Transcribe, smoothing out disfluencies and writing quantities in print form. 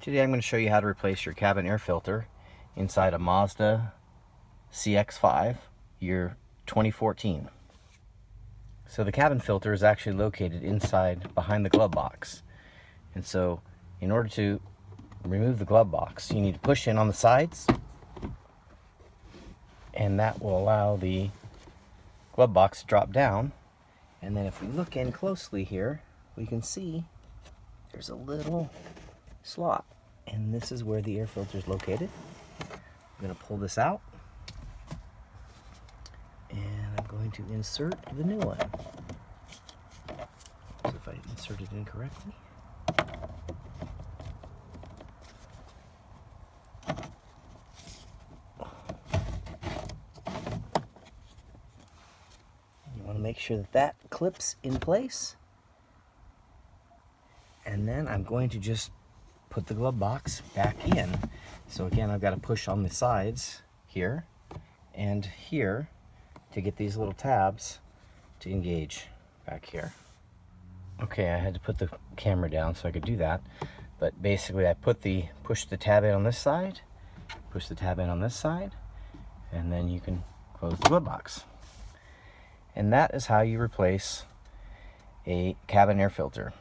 Today I'm going to show you how to replace your cabin air filter inside a Mazda CX-5 year 2014. So the cabin filter is actually located inside behind the glove box. And so in order to remove the glove box, you need to push in on the sides, and that will allow the glove box to drop down. And then if we look in closely here, we can see there's a little slot, and this is where the air filter is located. I'm going to pull this out, and I'm going to insert the new one. So if I insert it incorrectly, you want to make sure that that clips in place. And then I'm going to just put the glove box back in. So again, I've got to push on the sides here and here to get these little tabs to engage back here. Okay, I had to put the camera down so I could do that. But basically I push the tab in on this side, push the tab in on this side, and then you can close the glove box. And that is how you replace a cabin air filter.